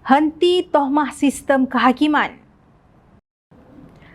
Henti tohmah sistem kehakiman.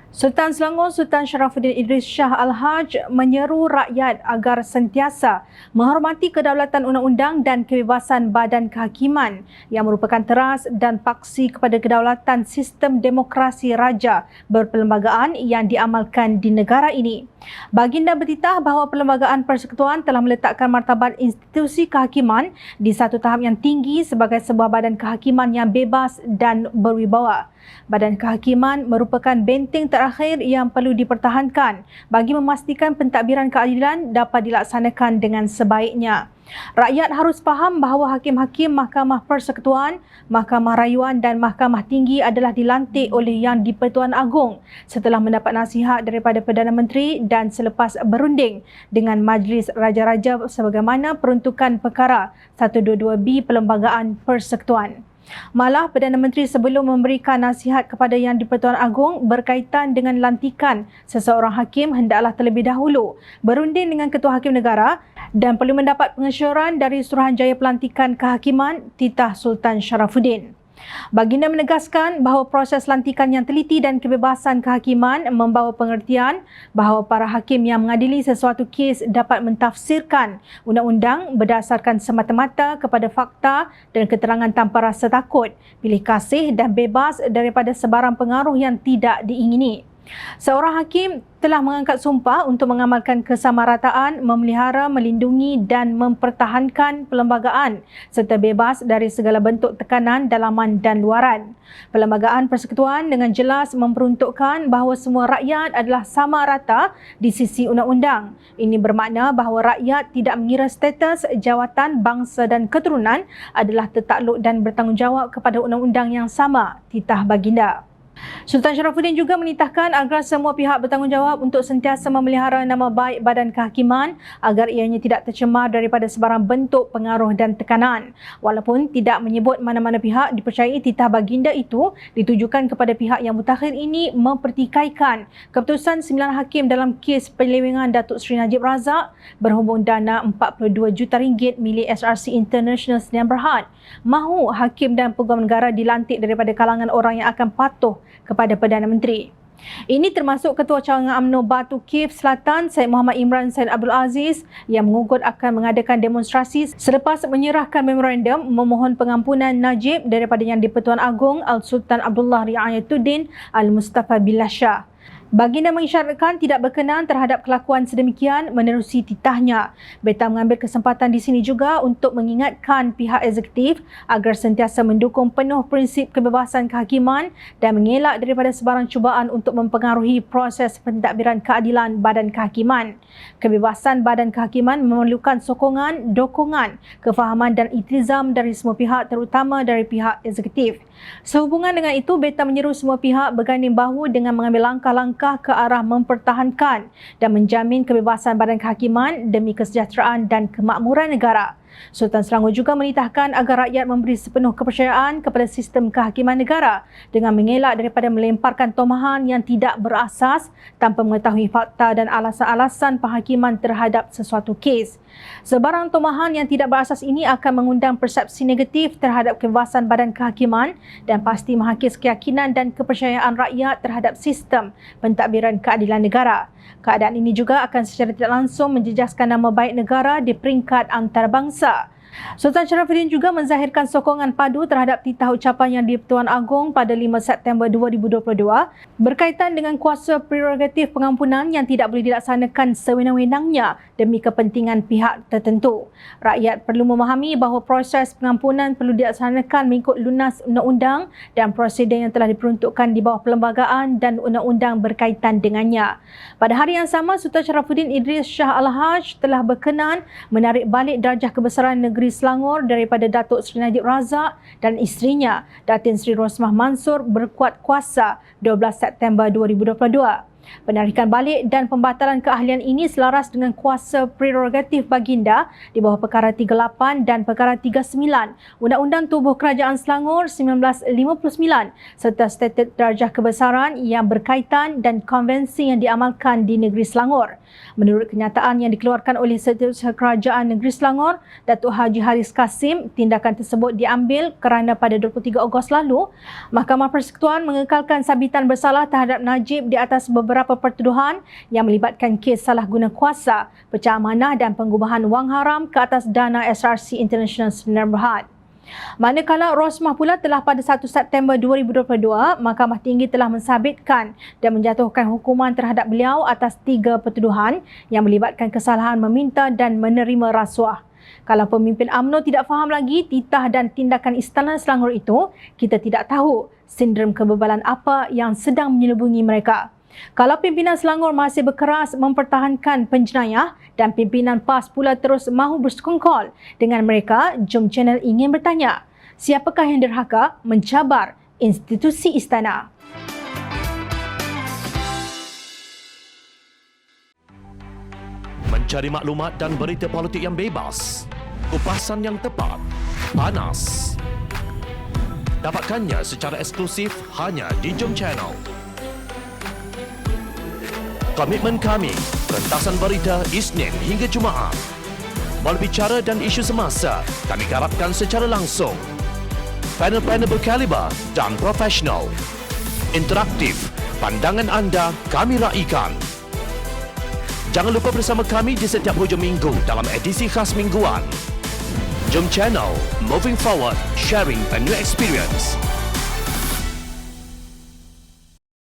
Sultan Selangor Sultan Sharafuddin Idris Shah Al-Haj menyeru rakyat agar sentiasa menghormati kedaulatan undang-undang dan kebebasan badan kehakiman yang merupakan teras dan paksi kepada kedaulatan sistem demokrasi raja berperlembagaan yang diamalkan di negara ini. Baginda bertitah bahawa Perlembagaan Persekutuan telah meletakkan martabat institusi kehakiman di satu tahap yang tinggi sebagai sebuah badan kehakiman yang bebas dan berwibawa. Badan kehakiman merupakan benteng terakhir yang perlu dipertahankan bagi memastikan pentadbiran keadilan dapat dilaksanakan dengan sebaiknya. Rakyat harus faham bahawa hakim-hakim Mahkamah Persekutuan, Mahkamah Rayuan dan Mahkamah Tinggi adalah dilantik oleh Yang di-Pertuan Agong setelah mendapat nasihat daripada Perdana Menteri dan selepas berunding dengan Majlis Raja-Raja sebagaimana peruntukan perkara 122B Perlembagaan Persekutuan. Malah Perdana Menteri sebelum memberikan nasihat kepada Yang di-Pertuan Agong berkaitan dengan lantikan seseorang hakim hendaklah terlebih dahulu berunding dengan Ketua Hakim Negara dan perlu mendapat pengesyoran dari Suruhanjaya Pelantikan Kehakiman Titah Sultan Sharafuddin. Baginda menegaskan bahawa proses lantikan yang teliti dan kebebasan kehakiman membawa pengertian bahawa para hakim yang mengadili sesuatu kes dapat mentafsirkan undang-undang berdasarkan semata-mata kepada fakta dan keterangan tanpa rasa takut, pilih kasih dan bebas daripada sebarang pengaruh yang tidak diingini. Seorang hakim telah mengangkat sumpah untuk mengamalkan kesamarataan, memelihara, melindungi dan mempertahankan perlembagaan serta bebas dari segala bentuk tekanan dalaman dan luaran. Perlembagaan Persekutuan dengan jelas memperuntukkan bahawa semua rakyat adalah sama rata di sisi undang-undang. Ini bermakna bahawa rakyat tidak mengira status, jawatan, bangsa dan keturunan adalah tertakluk dan bertanggungjawab kepada undang-undang yang sama, titah baginda. Sultan Sharafuddin juga menitahkan agar semua pihak bertanggungjawab untuk sentiasa memelihara nama baik badan kehakiman agar ianya tidak tercemar daripada sebarang bentuk pengaruh dan tekanan. Walaupun tidak menyebut mana-mana pihak dipercayai, titah baginda itu ditujukan kepada pihak yang mutakhir ini mempertikaikan keputusan 9 hakim dalam kes penyelewengan Datuk Seri Najib Razak berhubung dana RM42 juta milik SRC International Sdn Bhd. Mahu hakim dan peguam negara dilantik daripada kalangan orang yang akan patuh kepada Perdana Menteri. Ini termasuk Ketua Cawangan UMNO Batu Kif Selatan Syed Muhammad Imran Syed Abdul Aziz yang mengugut akan mengadakan demonstrasi selepas menyerahkan memorandum memohon pengampunan Najib daripada Yang di-Pertuan Agong Al-Sultan Abdullah Riayatuddin Al-Mustafa Billah Shah. Baginda mengisyaratkan tidak berkenan terhadap kelakuan sedemikian menerusi titahnya. Beliau mengambil kesempatan di sini juga untuk mengingatkan pihak eksekutif agar sentiasa mendukung penuh prinsip kebebasan kehakiman dan mengelak daripada sebarang cubaan untuk mempengaruhi proses pentadbiran keadilan badan kehakiman. Kebebasan badan kehakiman memerlukan sokongan, dokongan, kefahaman dan iltizam dari semua pihak terutama dari pihak eksekutif. Sehubungan dengan itu, beliau menyeru semua pihak berganding bahu dengan mengambil langkah-langkah ke arah mempertahankan dan menjamin kebebasan badan kehakiman demi kesejahteraan dan kemakmuran negara. Sultan Selangor juga menitahkan agar rakyat memberi sepenuh kepercayaan kepada sistem kehakiman negara dengan mengelak daripada melemparkan tomahan yang tidak berasas tanpa mengetahui fakta dan alasan-alasan penghakiman terhadap sesuatu kes. Sebarang tomahan yang tidak berasas ini akan mengundang persepsi negatif terhadap kebebasan badan kehakiman dan pasti menghakis keyakinan dan kepercayaan rakyat terhadap sistem pentadbiran keadilan negara. Keadaan ini juga akan secara tidak langsung menjejaskan nama baik negara di peringkat antarabangsa. Sultan Sharafuddin juga menzahirkan sokongan padu terhadap titah ucapan Yang di-Pertuan Agong pada 5 September 2022 berkaitan dengan kuasa prerogatif pengampunan yang tidak boleh dilaksanakan sewenang-wenangnya demi kepentingan pihak tertentu. Rakyat perlu memahami bahawa proses pengampunan perlu dilaksanakan mengikut lunas undang-undang dan prosedur yang telah diperuntukkan di bawah perlembagaan dan undang-undang berkaitan dengannya. Pada hari yang sama, Sultan Sharafuddin Idris Shah Al-Haj telah berkenan menarik balik darjah kebesaran negeri Selangor daripada Datuk Seri Najib Razak dan isterinya Datin Seri Rosmah Mansor berkuat kuasa 12 September 2022. Penarikan balik dan pembatalan keahlian ini selaras dengan kuasa prerogatif baginda di bawah Perkara 38 dan Perkara 39 Undang-Undang Tubuh Kerajaan Selangor 1959 serta Statut Darjah Kebesaran yang berkaitan dan konvensi yang diamalkan di negeri Selangor. Menurut kenyataan yang dikeluarkan oleh Setiausaha Kerajaan Negeri Selangor, Datuk Haji Haris Kasim, tindakan tersebut diambil kerana pada 23 Ogos lalu, Mahkamah Persekutuan mengekalkan sabitan bersalah terhadap Najib di atas beberapa pertuduhan yang melibatkan kes salah guna kuasa, pecah amanah dan pengubahan wang haram ke atas dana SRC International Sdn Bhd. Manakala Rosmah pula telah pada 1 September 2022, Mahkamah Tinggi telah mensabitkan dan menjatuhkan hukuman terhadap beliau atas 3 pertuduhan yang melibatkan kesalahan meminta dan menerima rasuah. Kalau pemimpin UMNO tidak faham lagi titah dan tindakan Istana Selangor itu, kita tidak tahu sindrom kebebalan apa yang sedang menyelubungi mereka. Kalau pimpinan Selangor masih berkeras mempertahankan penjenayah dan pimpinan PAS pula terus mahu bersekongkol dengan mereka, Jom Channel ingin bertanya, siapakah yang derhaka mencabar institusi istana? Mencari maklumat dan berita politik yang bebas, kupasan yang tepat, panas. Dapatkannya secara eksklusif hanya di Jom Channel. Komitmen kami, pentasan berita Isnin hingga Jumaat. Berbicara dan isu semasa, kami garapkan secara langsung. Panel-panel berkaliber dan profesional. Interaktif, pandangan anda kami raikan. Jangan lupa bersama kami di setiap hujung minggu dalam edisi khas mingguan. Jom Channel, moving forward, sharing a new experience.